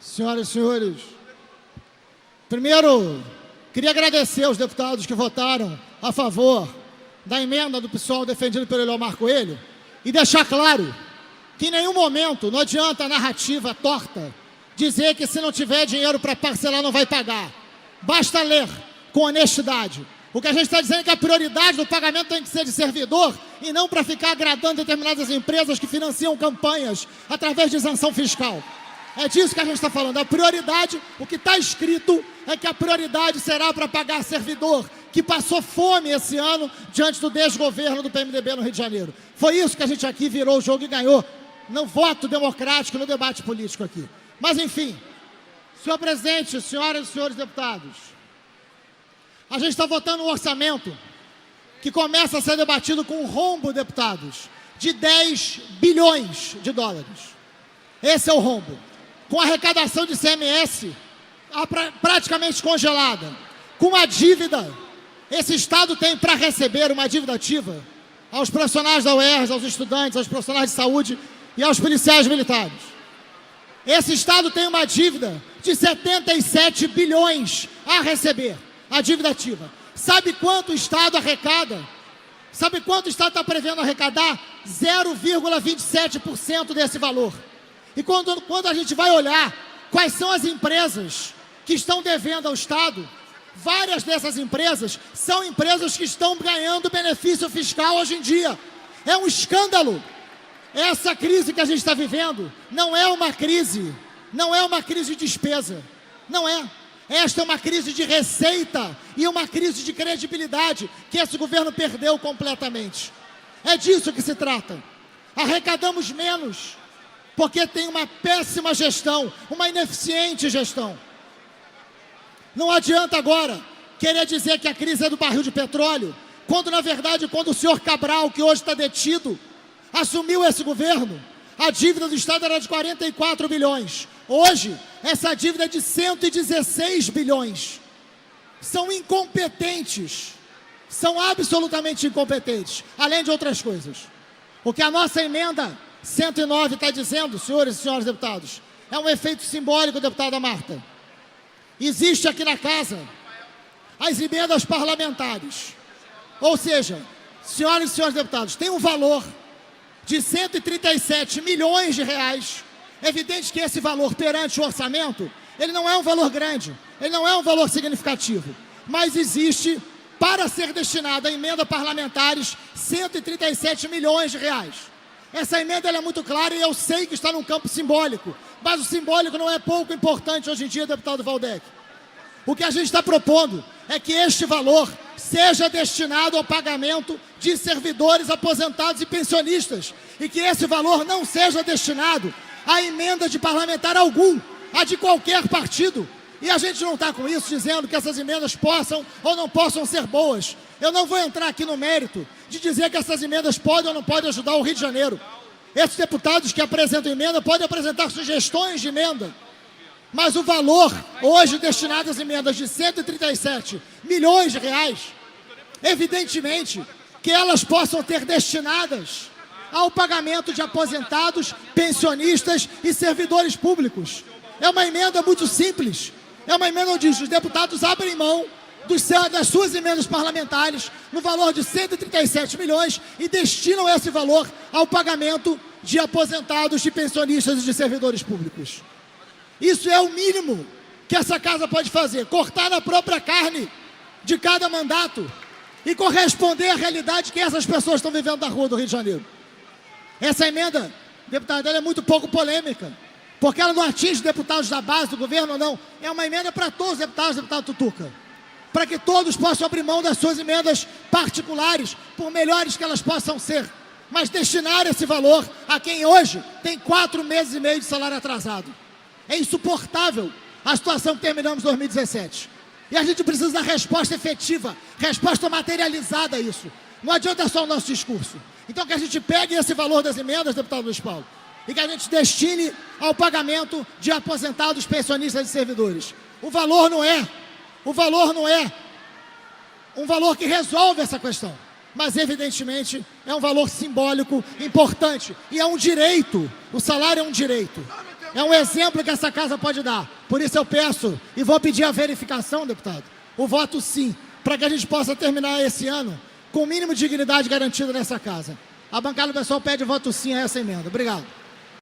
Senhoras e senhores, primeiro, queria agradecer aos deputados que votaram a favor da emenda do PSOL defendida pelo Eliomar Coelho e deixar claro que em nenhum momento não adianta a narrativa torta dizer que se não tiver dinheiro para parcelar não vai pagar. Basta ler com honestidade. O que a gente está dizendo é que a prioridade do pagamento tem que ser de servidor e não para ficar agradando determinadas empresas que financiam campanhas através de isenção fiscal. É disso que a gente está falando. A prioridade, o que está escrito é que a prioridade será para pagar servidor que passou fome esse ano diante do desgoverno do PMDB no Rio de Janeiro. Foi isso que a gente aqui virou o jogo e ganhou no voto democrático, no debate político aqui. Mas, enfim, senhor presidente, senhoras e senhores deputados, a gente está votando um orçamento que começa a ser debatido com um rombo, deputados, de 10 bilhões de dólares. Esse é o rombo. Com a arrecadação de ICMS praticamente congelada, com a dívida, esse Estado tem para receber uma dívida ativa aos profissionais da UERJ, aos estudantes, aos profissionais de saúde e aos policiais militares. Esse Estado tem uma dívida de 77 bilhões a receber, a dívida ativa. Sabe quanto o Estado arrecada? Sabe quanto o Estado está prevendo arrecadar? 0,27% desse valor. E quando a gente vai olhar quais são as empresas que estão devendo ao Estado, várias dessas empresas são empresas que estão ganhando benefício fiscal hoje em dia. É um escândalo. Essa crise que a gente está vivendo não é uma crise de despesa. Não é. Esta é uma crise de receita e uma crise de credibilidade que esse governo perdeu completamente. É disso que se trata. Arrecadamos menos porque tem uma péssima gestão, uma ineficiente gestão. Não adianta agora querer dizer que a crise é do barril de petróleo, quando na verdade, quando o senhor Cabral, que hoje está detido, assumiu esse governo, a dívida do Estado era de 44 bilhões. Hoje, essa dívida é de 116 bilhões. São incompetentes, são absolutamente incompetentes, além de outras coisas. O que a nossa emenda 109 está dizendo, senhores e senhoras deputados, é um efeito simbólico, deputada Marta. Existe aqui na casa as emendas parlamentares. Ou seja, senhoras e senhores deputados, tem um valor de 137 milhões de reais. É evidente que esse valor perante o orçamento, ele não é um valor grande, ele não é um valor significativo, mas existe, para ser destinado a emenda parlamentares, 137 milhões de reais. Essa emenda ela é muito clara e eu sei que está num campo simbólico, mas o simbólico não é pouco importante hoje em dia, deputado Valdec. O que a gente está propondo é que este valor seja destinado ao pagamento de servidores aposentados e pensionistas e que esse valor não seja destinado a emenda de parlamentar algum, a de qualquer partido. E a gente não está com isso dizendo que essas emendas possam ou não possam ser boas. Eu não vou entrar aqui no mérito de dizer que essas emendas podem ou não podem ajudar o Rio de Janeiro. Esses deputados que apresentam emenda podem apresentar sugestões de emenda. Mas o valor hoje destinado às emendas de 137 milhões de reais, evidentemente que elas possam ter destinadas ao pagamento de aposentados, pensionistas e servidores públicos. É uma emenda muito simples. É uma emenda onde os deputados abrem mão das suas emendas parlamentares no valor de 137 milhões e destinam esse valor ao pagamento de aposentados, de pensionistas e de servidores públicos. Isso é o mínimo que essa casa pode fazer, cortar na própria carne de cada mandato e corresponder à realidade que essas pessoas estão vivendo na rua do Rio de Janeiro. Essa emenda, deputada, ela é muito pouco polêmica, porque ela não atinge deputados da base do governo, não. É uma emenda para todos os deputados, deputado Tutuca, para que todos possam abrir mão das suas emendas particulares, por melhores que elas possam ser, mas destinar esse valor a quem hoje tem 4 meses e meio de salário atrasado. É insuportável a situação que terminamos em 2017. E a gente precisa dar resposta efetiva, resposta materializada a isso. Não adianta só o nosso discurso. Então que a gente pegue esse valor das emendas, deputado Luiz Paulo, e que a gente destine ao pagamento de aposentados, pensionistas e servidores. O valor não é um valor que resolve essa questão, mas evidentemente é um valor simbólico importante e é um direito. O salário é um direito. É um exemplo que essa casa pode dar. Por isso eu peço, e vou pedir a verificação, deputado, o voto sim, para que a gente possa terminar esse ano com o mínimo de dignidade garantida nessa casa. A bancada do pessoal pede voto sim a essa emenda. Obrigado.